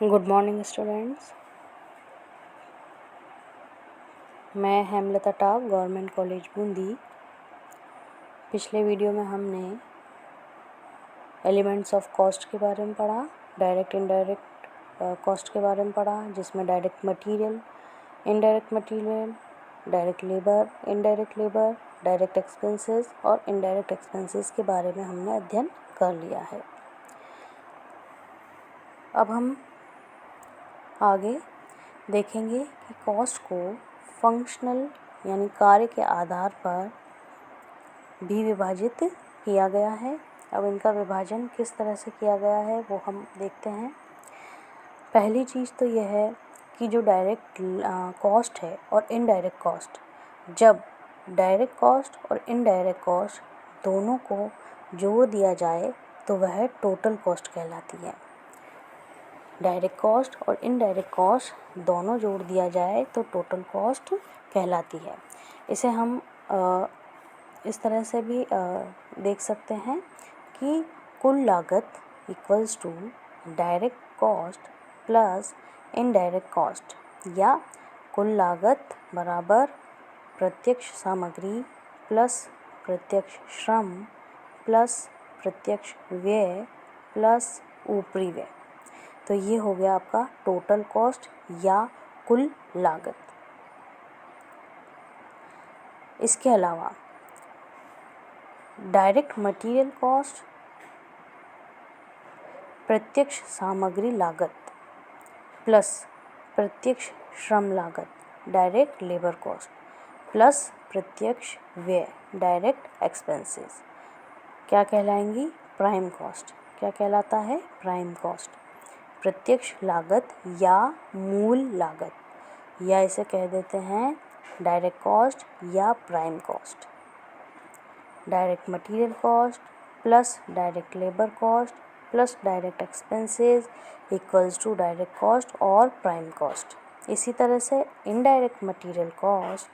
Good morning students. मैं हेमलता टाप government college Bundi. पिछले वीडियो में हमने एलिमेंट्स ऑफ कॉस्ट के बारे में पढ़ा, डायरेक्ट इनडायरेक्ट कॉस्ट के बारे में पढ़ा, जिसमें direct material, indirect material, direct labour, indirect labour, direct expenses और इनडायरेक्ट एक्सपेंसेस के बारे में हमने अध्ययन कर लिया है। अब हम आगे देखेंगे कि कॉस्ट को फंक्शनल यानी कार्य के आधार पर भी विभाजित किया गया है। अब इनका विभाजन किस तरह से किया गया है वो हम देखते हैं। पहली चीज़ तो यह है कि जो डायरेक्ट कॉस्ट है और इनडायरेक्ट कॉस्ट, जब डायरेक्ट कॉस्ट और इनडायरेक्ट कॉस्ट दोनों को जोड़ दिया जाए तो वह टोटल कॉस्ट कहलाती है। डायरेक्ट कॉस्ट और इनडायरेक्ट कॉस्ट दोनों जोड़ दिया जाए तो टोटल कॉस्ट कहलाती है। इसे हम इस तरह से भी देख सकते हैं कि कुल लागत equals to direct cost plus indirect cost, या कुल लागत बराबर प्रत्यक्ष सामग्री प्लस प्रत्यक्ष श्रम प्लस प्रत्यक्ष व्यय प्लस ऊपरी व्यय। तो ये हो गया आपका टोटल कॉस्ट या कुल लागत। इसके अलावा डायरेक्ट मटेरियल कॉस्ट प्रत्यक्ष सामग्री लागत प्लस प्रत्यक्ष श्रम लागत डायरेक्ट लेबर कॉस्ट प्लस प्रत्यक्ष व्यय डायरेक्ट एक्सपेंसेस क्या कहलाएंगी? Prime cost. क्या कहलाता है? Prime cost. प्रत्यक्ष लागत या मूल लागत, या इसे कह देते हैं डायरेक्ट कॉस्ट या prime cost. Direct material cost plus direct labour cost plus direct expenses equals to direct cost और प्राइम कॉस्ट। इसी तरह से indirect material cost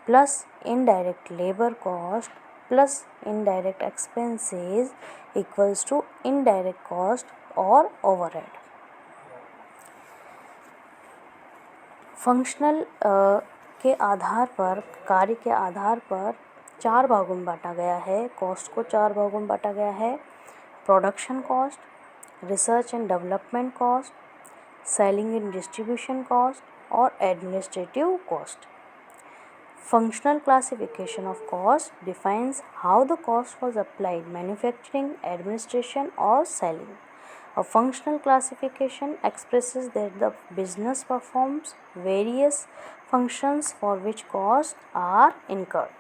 plus indirect labour cost plus indirect expenses equals to indirect cost और overhead. Functional के आधार पर, कार्य के आधार पर 4 भागों में बांटा गया है। कॉस्ट को 4 भागों में बांटा गया है। Production cost, research and development cost, selling and distribution cost और administrative cost. Functional classification of cost defines how the cost was applied, manufacturing, administration or selling. A functional classification expresses that the business performs various functions for which costs are incurred.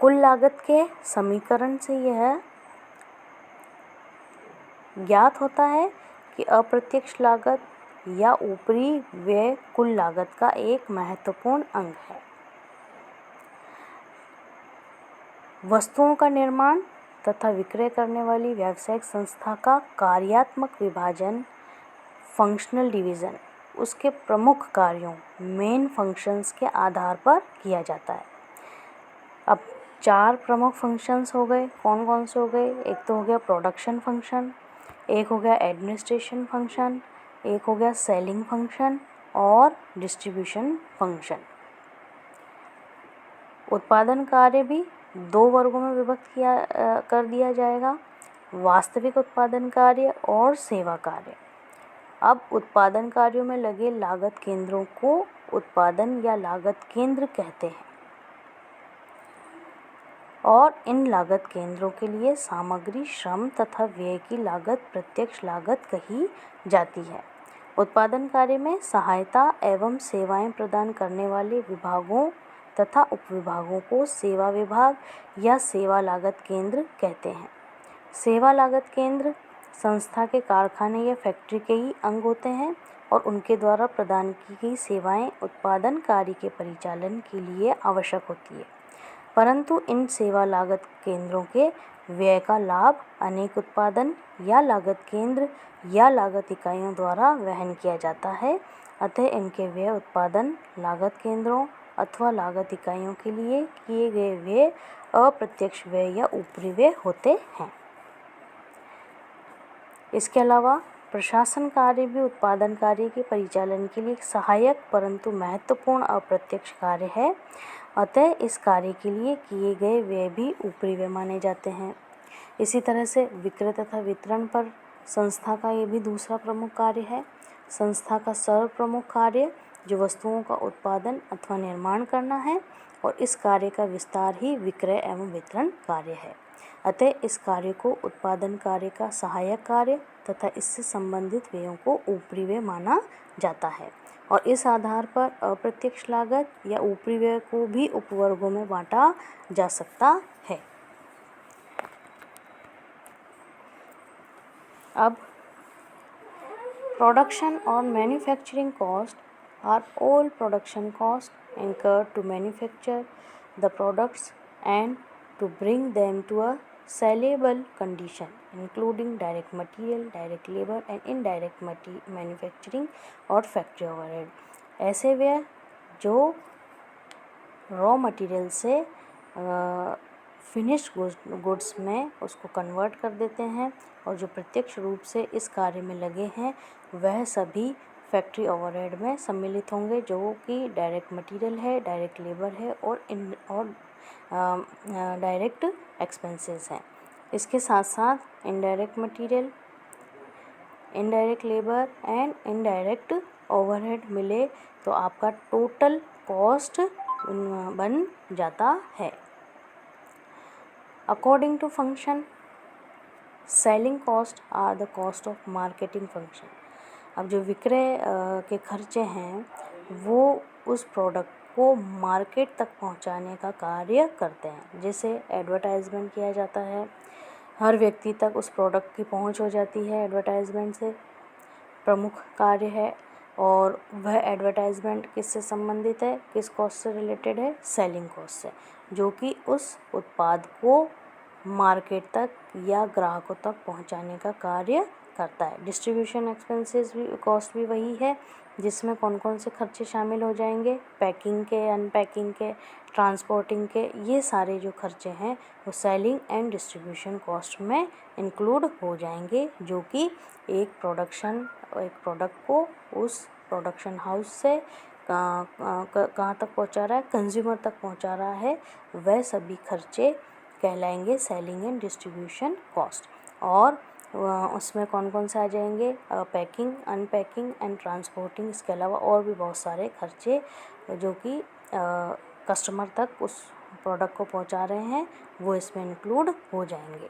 कुल लागत के समीकरण से यह ज्ञात होता है कि अप्रत्यक्ष लागत या ऊपरी व्यय कुल लागत का एक महत्वपूर्ण अंग है। वस्तुओं का निर्माण तथा विक्रय करने वाली व्यावसायिक संस्था का कार्यात्मक विभाजन, फंक्शनल डिवीज़न, उसके प्रमुख कार्यों, मेन फंक्शंस के आधार पर किया जाता है। अब 4 प्रमुख फंक्शंस हो गए। कौन कौन से हो गए? एक तो हो गया प्रोडक्शन फंक्शन, एक हो गया एडमिनिस्ट्रेशन फंक्शन, एक हो गया सेलिंग फंक्शन और डिस्ट्रीब्यूशन फंक्शन। उत्पादन कार्य भी 2 वर्गों में विभक्त कर दिया जाएगा, वास्तविक उत्पादन कार्य और सेवा कार्य। अब उत्पादन कार्यों में लगे लागत केंद्रों को उत्पादन या लागत केंद्र कहते हैं और इन लागत केंद्रों के लिए सामग्री, श्रम तथा व्यय की लागत प्रत्यक्ष लागत कही जाती है। उत्पादन कार्य में सहायता एवं सेवाएं प्रदान करने वाले विभागों तथा उपविभागों को सेवा विभाग या सेवा लागत केंद्र कहते हैं। सेवा लागत केंद्र संस्था के कारखाने या फैक्ट्री के ही अंग होते हैं और उनके द्वारा प्रदान की गई सेवाएं उत्पादन कार्य के परिचालन के लिए आवश्यक होती है, परंतु इन सेवा लागत केंद्रों के व्यय का लाभ अनेक उत्पादन या लागत केंद्र या लागत इकाइयों द्वारा वहन किया जाता है। अतः इनके व्यय उत्पादन लागत केंद्रों अथवा लागत इकाइयों के लिए किए गए व्यय अप्रत्यक्ष व्यय या ऊपरी व्यय होते हैं। इसके अलावा प्रशासन कार्य भी उत्पादन कार्य के परिचालन के लिए एक सहायक परंतु महत्वपूर्ण अप्रत्यक्ष कार्य है। अतः इस कार्य के लिए किए गए व्यय भी ऊपरी व्यय माने जाते हैं। इसी तरह से विक्रय तथा वितरण पर संस्था का ये भी दूसरा प्रमुख कार्य है। संस्था का सर्व प्रमुख कार्य जो वस्तुओं का उत्पादन अथवा निर्माण करना है और इस कार्य का विस्तार ही विक्रय एवं वितरण कार्य है। अतः इस कार्य को उत्पादन कार्य का सहायक कार्य तथा इससे संबंधित व्ययों को ऊपरी व्यय माना जाता है और इस आधार पर अप्रत्यक्ष लागत या ऊपरी व्यय को भी उपवर्गों में बांटा जा सकता है। अब प्रोडक्शन और manufacturing cost are all production cost incurred to manufacture the products and to bring them to a sellable condition, including direct material, direct labor and indirect manufacturing और factory overhead। ऐसे व्यय जो रॉ मटेरियल से finished goods में उसको convert कर देते हैं और जो प्रत्यक्ष रूप से इस कार्य में लगे हैं वह सभी फैक्ट्री ओवरहेड में सम्मिलित होंगे, जो कि डायरेक्ट मटेरियल है, डायरेक्ट लेबर है और डायरेक्ट एक्सपेंसेस हैं। इसके साथ साथ indirect material, indirect labour and indirect overhead मिले तो आपका टोटल कॉस्ट बन जाता है। According to function, selling cost are the cost of marketing function. अब जो विक्रय के खर्चे हैं वो उस प्रोडक्ट को मार्केट तक पहुंचाने का कार्य करते हैं। जैसे एडवर्टाइजमेंट किया जाता है, हर व्यक्ति तक उस प्रोडक्ट की पहुंच हो जाती है एडवर्टाइजमेंट से, प्रमुख कार्य है। और वह एडवर्टाइजमेंट किससे संबंधित है, किस कॉस्ट से रिलेटेड है, सेलिंग कॉस्ट से, जो कि उस उत्पाद को मार्केट तक या ग्राहकों तक पहुंचाने का कार्य करता है। डिस्ट्रीब्यूशन एक्सपेंसेस भी कॉस्ट भी वही है, जिसमें कौन कौन से खर्चे शामिल हो जाएंगे, पैकिंग के, अनपैकिंग के, ट्रांसपोर्टिंग के, ये सारे जो खर्चे हैं वो सेलिंग एंड डिस्ट्रीब्यूशन कॉस्ट में इंक्लूड हो जाएंगे, जो कि एक प्रोडक्ट को उस प्रोडक्शन हाउस से कहाँ तक पहुँचा रहा है, कंज्यूमर तक पहुँचा रहा है, वह सभी खर्चे कहलाएंगे सेलिंग एंड डिस्ट्रीब्यूशन कॉस्ट। और उसमें कौन कौन से आ जाएंगे, पैकिंग, अनपैकिंग एंड ट्रांसपोर्टिंग। इसके अलावा और भी बहुत सारे खर्चे जो कि कस्टमर तक उस प्रोडक्ट को पहुंचा रहे हैं वो इसमें इंक्लूड हो जाएंगे।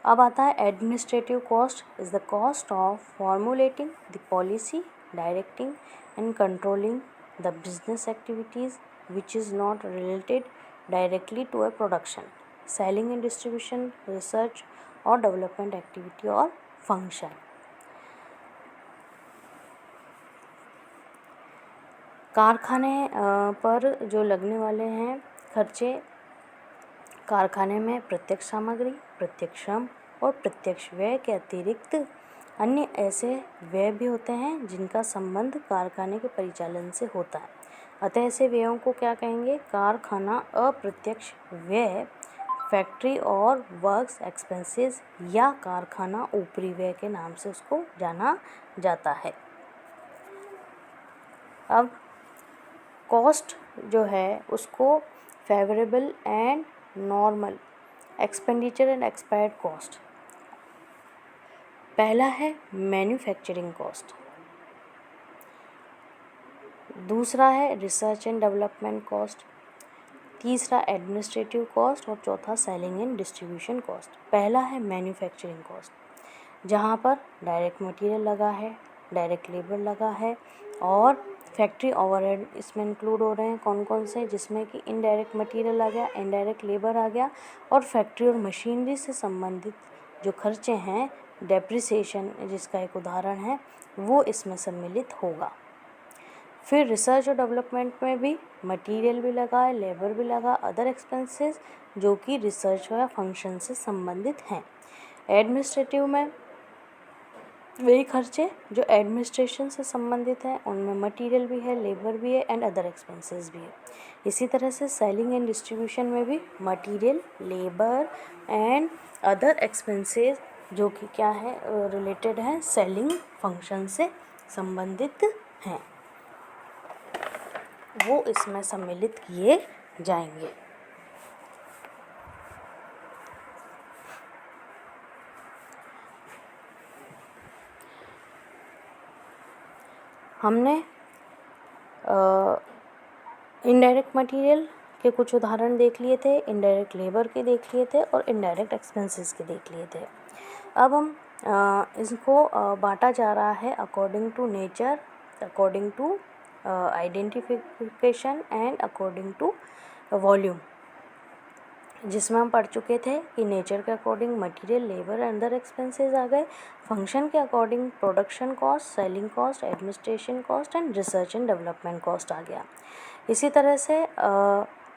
अब आता है administrative cost is the cost of formulating the policy, directing and controlling the business activities which is not related directly to a production, selling and distribution, research or development activity or function। कारखाने पर जो लगने वाले हैं खर्चे, कारखाने में प्रत्यक्ष सामग्री, प्रत्यक्ष श्रम और प्रत्यक्ष व्यय के अतिरिक्त अन्य ऐसे व्यय भी होते हैं जिनका संबंध कारखाने के परिचालन से होता है। अतः ऐसे व्ययों को क्या कहेंगे, कारखाना अप्रत्यक्ष व्यय, फैक्ट्री और वर्क्स एक्सपेंसेस या कारखाना ऊपरी व्यय के नाम से उसको जाना जाता है। अब कॉस्ट जो है उसको favourable and normal expenditure and expired cost. पहला है मैन्युफैक्चरिंग कॉस्ट, दूसरा है रिसर्च एंड डेवलपमेंट कॉस्ट, तीसरा एडमिनिस्ट्रेटिव कॉस्ट और चौथा सेलिंग एंड डिस्ट्रीब्यूशन कॉस्ट। पहला है मैन्युफैक्चरिंग कॉस्ट, जहाँ पर डायरेक्ट मटेरियल लगा है, डायरेक्ट लेबर लगा है और फैक्ट्री ओवरहेड इसमें इंक्लूड हो रहे हैं। कौन कौन से, जिसमें कि इनडायरेक्ट मटेरियल आ गया, इनडायरेक्ट लेबर आ गया और फैक्ट्री और मशीनरी से संबंधित जो खर्चे हैं, डेप्रिसिएशन जिसका एक उदाहरण है, वो इसमें सम्मिलित होगा। फिर रिसर्च और डेवलपमेंट में भी मटेरियल भी लगा है, लेबर भी लगा, अदर एक्सपेंसेस जो कि रिसर्च या फंक्शन से संबंधित हैं। एडमिनिस्ट्रेटिव में वही खर्चे जो एडमिनिस्ट्रेशन से संबंधित हैं, उनमें मटेरियल भी है, लेबर भी है एंड अदर एक्सपेंसेस भी है। इसी तरह से सेलिंग एंड डिस्ट्रीब्यूशन में भी material, labour and other expenses जो कि क्या है, रिलेटेड है सेलिंग फंक्शन से संबंधित हैं, वो इसमें सम्मिलित किए जाएंगे। हमने इनडायरेक्ट मटेरियल के कुछ उदाहरण देख लिए थे, इनडायरेक्ट लेबर के देख लिए थे और इनडायरेक्ट एक्सपेंसेस के देख लिए थे। अब हम इसको बांटा जा रहा है according to nature, according to identification and according to volume, जिसमें हम पढ़ चुके थे कि नेचर के according material, labour and other expenses आ गए, फंक्शन के according production cost, selling cost, administration cost and research and development cost आ गया। इसी तरह से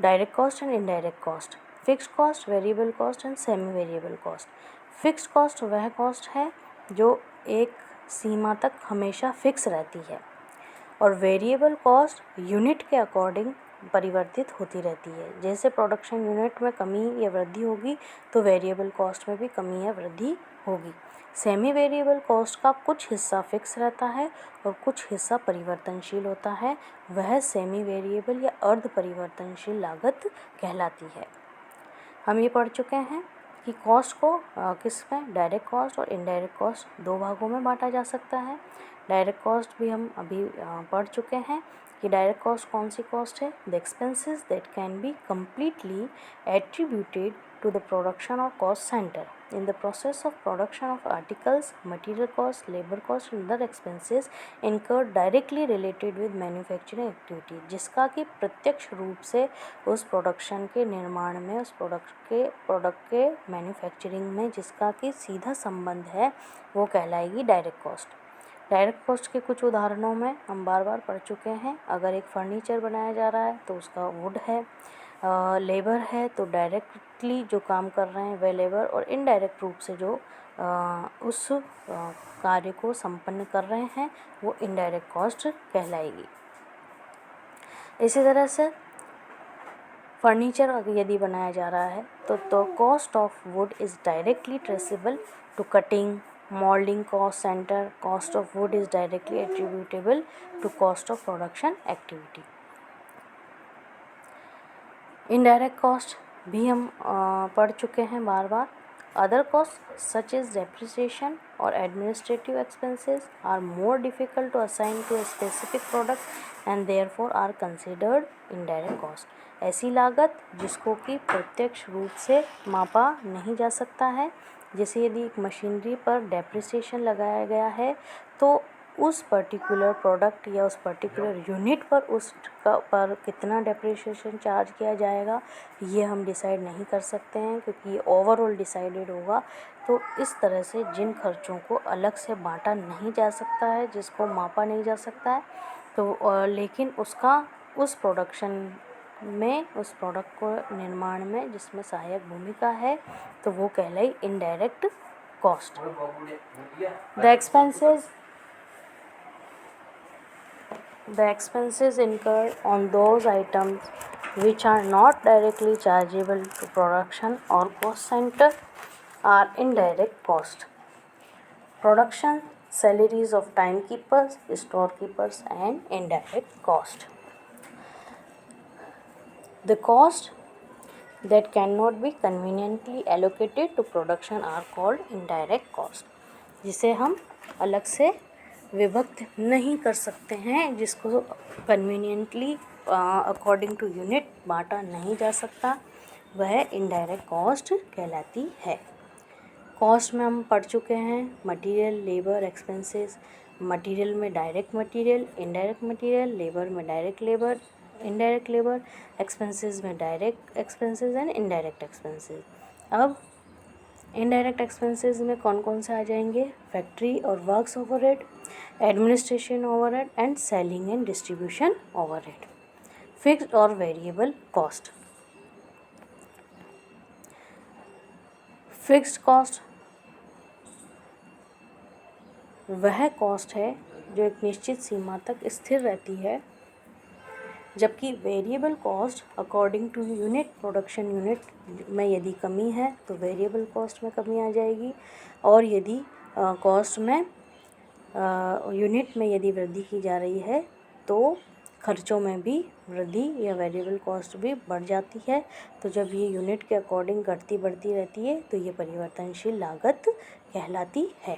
direct cost and indirect cost, fixed cost, variable cost and semi variable cost. Fixed cost वह cost है जो एक सीमा तक हमेशा फिक्स रहती है, और वेरिएबल कॉस्ट यूनिट के अकॉर्डिंग परिवर्तित होती रहती है। जैसे प्रोडक्शन यूनिट में कमी या वृद्धि होगी तो वेरिएबल कॉस्ट में भी कमी या वृद्धि होगी। सेमी वेरिएबल कॉस्ट का कुछ हिस्सा फिक्स रहता है और कुछ हिस्सा परिवर्तनशील होता है, वह सेमी वेरिएबल या अर्ध परिवर्तनशील लागत कहलाती है। हम ये पढ़ चुके हैं कि कॉस्ट को किसमें, डायरेक्ट कॉस्ट और इनडायरेक्ट कॉस्ट दो भागों में बांटा जा सकता है। डायरेक्ट कॉस्ट भी हम अभी पढ़ चुके हैं कि डायरेक्ट कॉस्ट कौन सी कॉस्ट है, the expenses that can be completely attributed to the production or cost center. In the process of production of articles, material cost, labor cost and other expenses incurred directly related with manufacturing activity, जिसका कि प्रत्यक्ष रूप से उस production के निर्माण में, उस प्रोडक्ट के मैन्युफैक्चरिंग में जिसका कि सीधा संबंध है, वो कहलाएगी डायरेक्ट कॉस्ट। डायरेक्ट कॉस्ट के कुछ उदाहरणों में हम बार बार पढ़ चुके हैं। अगर एक फर्नीचर बनाया जा रहा है तो उसका वुड है, लेबर है तो डायरेक्टली जो काम कर रहे हैं वह लेबर, और इनडायरेक्ट रूप से जो उस कार्य को संपन्न कर रहे हैं वो इनडायरेक्ट कॉस्ट कहलाएगी। इसी तरह से फर्नीचर अगर यदि बनाया जा रहा है तो cost of wood is directly traceable to cutting, moulding cost centre, cost of wood is directly attributable to cost of production activity. Indirect cost भी हम पढ़ चुके हैं बार बार। Other cost such as depreciation और administrative expenses are more difficult to assign to a specific product and therefore are considered indirect cost. ऐसी लागत जिसको कि प्रत्यक्ष रूप से मापा नहीं जा सकता है, जैसे यदि एक मशीनरी पर डेप्रिसिएशन लगाया गया है तो उस पर्टिकुलर प्रोडक्ट या उस पर्टिकुलर यूनिट पर पर कितना डेप्रिसिएशन चार्ज किया जाएगा ये हम डिसाइड नहीं कर सकते हैं, क्योंकि ये ओवरऑल डिसाइडेड होगा। तो इस तरह से जिन खर्चों को अलग से बांटा नहीं जा सकता है, जिसको मापा नहीं जा सकता है, तो लेकिन उसका उस प्रोडक्शन में, उस प्रोडक्ट को निर्माण में जिसमें सहायक भूमिका है, तो वो कहलाई indirect cost. The expenses incurred on those items which are not directly chargeable to production or cost center are indirect cost. Production salaries of timekeepers, storekeepers and indirect cost. The cost that cannot be conveniently allocated to production are called indirect cost, जिसे हम अलग से विभक्त नहीं कर सकते हैं, जिसको कन्वीनियंटली अकॉर्डिंग टू यूनिट बांटा नहीं जा सकता, वह इनडायरेक्ट कॉस्ट कहलाती है। कॉस्ट में हम पढ़ चुके हैं मटेरियल, लेबर, एक्सपेंसेस। मटेरियल में direct material, indirect material, labour में direct labour, indirect labour, expenses में direct expenses and indirect expenses. अब इनडायरेक्ट एक्सपेंसेस में कौन कौन से आ जाएंगे, फैक्ट्री और works overhead, administration overhead and selling and distribution overhead. Fixed और वेरिएबल कॉस्ट। फिक्स्ड कॉस्ट वह कॉस्ट है जो एक निश्चित सीमा तक स्थिर रहती है जबकि variable cost according to unit production unit में यदि कमी है तो वेरिएबल कॉस्ट में कमी आ जाएगी, और यदि कॉस्ट में यूनिट में यदि वृद्धि की जा रही है तो खर्चों में भी वृद्धि या वेरिएबल कॉस्ट भी बढ़ जाती है। तो जब ये यूनिट के अकॉर्डिंग घटती बढ़ती रहती है तो ये परिवर्तनशील लागत कहलाती है।